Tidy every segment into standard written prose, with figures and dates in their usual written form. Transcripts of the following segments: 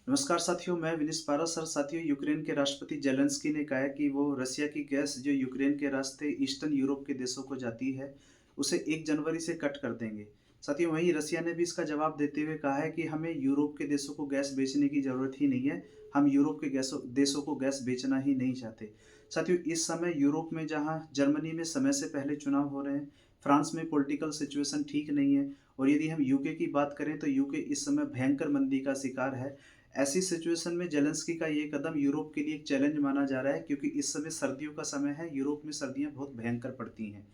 नमस्कार साथियों, मैं विनीस पारस और साथियों यूक्रेन के राष्ट्रपति ज़ेलेंस्की ने कहा है कि वो रसिया की गैस जो यूक्रेन के रास्ते ईस्टर्न यूरोप के देशों को जाती है, उसे 1 जनवरी से कट कर देंगे। साथियों वहीं रसिया ने भी इसका जवाब देते हुए कहा है कि हमें यूरोप के देशों को गैस बेचने की ज़रूरत ही नहीं है, हम यूरोप के गैसों देशों को गैस बेचना ही नहीं चाहते। साथियों इस समय यूरोप में जहाँ जर्मनी में समय से पहले चुनाव हो रहे हैं, फ्रांस में पॉलिटिकल सिचुएशन ठीक नहीं है और यदि हम यूके की बात करें तो यूके इस समय भयंकर मंदी का शिकार है। ऐसी सिचुएशन में ज़ेलेंस्की का ये कदम यूरोप के लिए एक चैलेंज माना जा रहा है क्योंकि इस समय सर्दियों का समय है, यूरोप में सर्दियाँ बहुत भयंकर पड़ती हैं।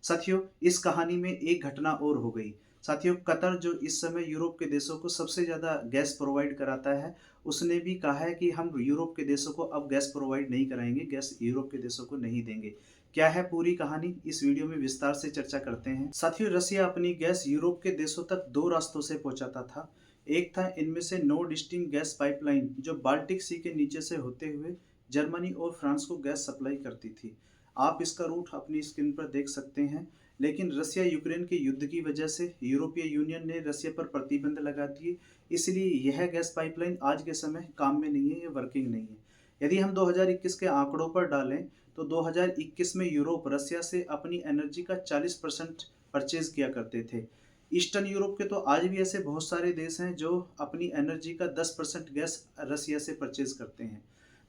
साथियों, इस कहानी में एक घटना और हो गई। साथियों, कतर जो इस समय यूरोप के देशों को सबसे ज़्यादा गैस प्रोवाइड कराता है, उसने भी कहा है कि हम यूरोप के देशों को अब गैस प्रोवाइड नहीं कराएँगे, गैस यूरोप के देशों को नहीं देंगे। क्या है पूरी कहानी? इस वीडियो में विस्तार से चर्चा करते हैं। साथियों, रसिया अपनी गैस यूरोप के देशों तक 2 रास्तों से पहुँचाता था। एक था इनमें से नॉर्ड स्ट्रीम गैस पाइपलाइन जो बाल्टिक सी के नीचे से होते हुए जर्मनी और फ्रांस को गैस सप्लाई करती थी। आप इसका रूट अपनी स्क्रीन पर देख सकते हैं। लेकिन रसिया यूक्रेन के युद्ध की वजह से यूरोपीय यूनियन ने रसिया पर प्रतिबंध लगा दिए, इसलिए यह गैस पाइपलाइन आज के समय काम में नहीं है, ये वर्किंग नहीं है। यदि हम 2021 के आंकड़ों पर डालें तो 2021 में यूरोप रसिया से अपनी एनर्जी का 40% परचेज किया करते थे। ईस्टर्न यूरोप के तो आज भी ऐसे बहुत सारे देश हैं जो अपनी एनर्जी का 10% गैस रसिया से परचेज करते हैं।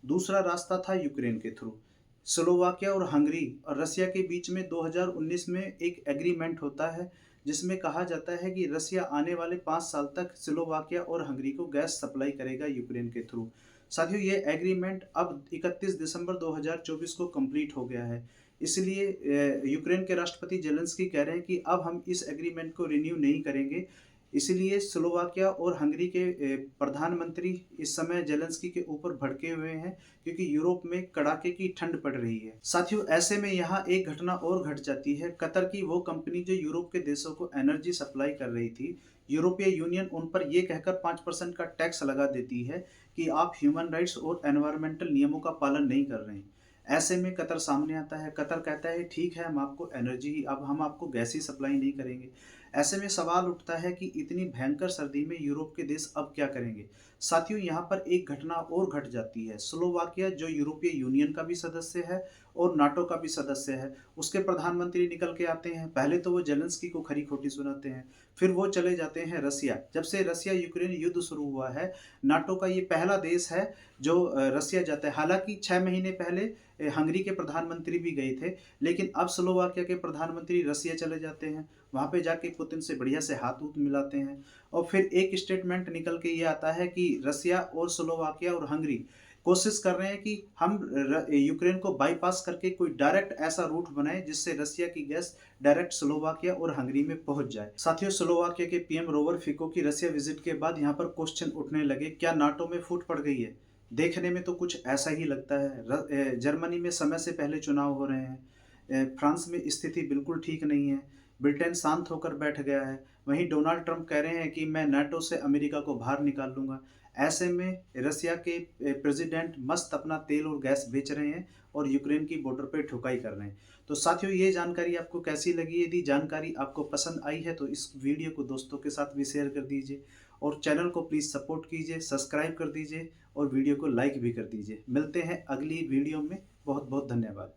दूसरा रास्ता था यूक्रेन के थ्रू। स्लोवाकिया और हंगरी और रसिया के बीच में 2019 में एक एग्रीमेंट होता है जिसमें कहा जाता है कि रसिया आने वाले 5 साल तक स्लोवाकिया और हंगरी को गैस सप्लाई करेगा यूक्रेन के थ्रू। साथियों ये एग्रीमेंट अब 31 दिसंबर 2024 को कंप्लीट हो गया है। इसलिए यूक्रेन के राष्ट्रपति ज़ेलेंस्की कह रहे हैं कि अब हम इस एग्रीमेंट को रिन्यू नहीं करेंगे। इसीलिए स्लोवाकिया और हंगरी के प्रधानमंत्री इस समय ज़ेलेंस्की के ऊपर भड़के हुए हैं क्योंकि यूरोप में कड़ाके की ठंड पड़ रही है। साथियों ऐसे में यहाँ एक घटना और घट जाती है। कतर की वो कंपनी जो यूरोप के देशों को एनर्जी सप्लाई कर रही थी, यूरोपीय यूनियन उन पर ये कहकर 5% का टैक्स लगा देती है कि आप ह्यूमन राइट्स और एनवायरमेंटल नियमों का पालन नहीं कर रहे हैं। ऐसे में कतर सामने आता है, कतर कहता है ठीक है हम आपको एनर्जी अब हम आपको गैस ही सप्लाई नहीं करेंगे। ऐसे में सवाल उठता है कि इतनी भयंकर सर्दी में यूरोप के देश अब क्या करेंगे? साथियों यहाँ पर एक घटना और घट जाती है। स्लोवाकिया जो यूरोपीय यूनियन का भी सदस्य है और नाटो का भी सदस्य है, उसके प्रधानमंत्री निकल के आते हैं। पहले तो वो ज़ेलेंस्की को खरी-खोटी सुनाते हैं, फिर वो चले जाते हैं रसिया। जब से रसिया यूक्रेन युद्ध शुरू हुआ है, नाटो का ये पहला देश है जो रसिया जाता है। हालाँकि 6 महीने पहले हंगरी के प्रधानमंत्री भी गए थे, लेकिन अब स्लोवाकिया के प्रधानमंत्री रसिया चले जाते हैं। वहाँ पे जाके पुतिन से बढ़िया से हाथ-वूथ मिलाते हैं और फिर एक स्टेटमेंट निकल के ये आता है कि रसिया और स्लोवाकिया और हंगरी कोशिश कर रहे हैं कि हम यूक्रेन को बाईपास करके कोई डायरेक्ट ऐसा रूट बनाएं जिससे रसिया की गैस डायरेक्ट स्लोवाकिया और हंगरी में पहुंच जाए। साथियों स्लोवाकिया के पीएम रोबर फिको की रसिया विजिट के बाद यहाँ पर क्वेश्चन उठने लगे, क्या नाटो में फूट पड़ गई है? देखने में तो कुछ ऐसा ही लगता है। जर्मनी में समय से पहले चुनाव हो रहे हैं। फ्रांस में स्थिति बिल्कुल ठीक नहीं है। ब्रिटेन शांत होकर बैठ गया है। वहीं डोनाल्ड ट्रंप कह रहे हैं कि मैं नाटो से अमेरिका को बाहर निकाल लूँगा। ऐसे में रसिया के प्रेसिडेंट मस्त अपना तेल और गैस बेच रहे हैं और यूक्रेन की बॉर्डर पे ठुकाई कर रहे हैं। तो साथियों ये जानकारी आपको कैसी लगी? यदि जानकारी आपको पसंद आई है तो इस वीडियो को दोस्तों के साथ भी शेयर कर दीजिए और चैनल को प्लीज़ सपोर्ट कीजिए, सब्सक्राइब कर दीजिए और वीडियो को लाइक भी कर दीजिए। मिलते हैं अगली वीडियो में। बहुत बहुत धन्यवाद।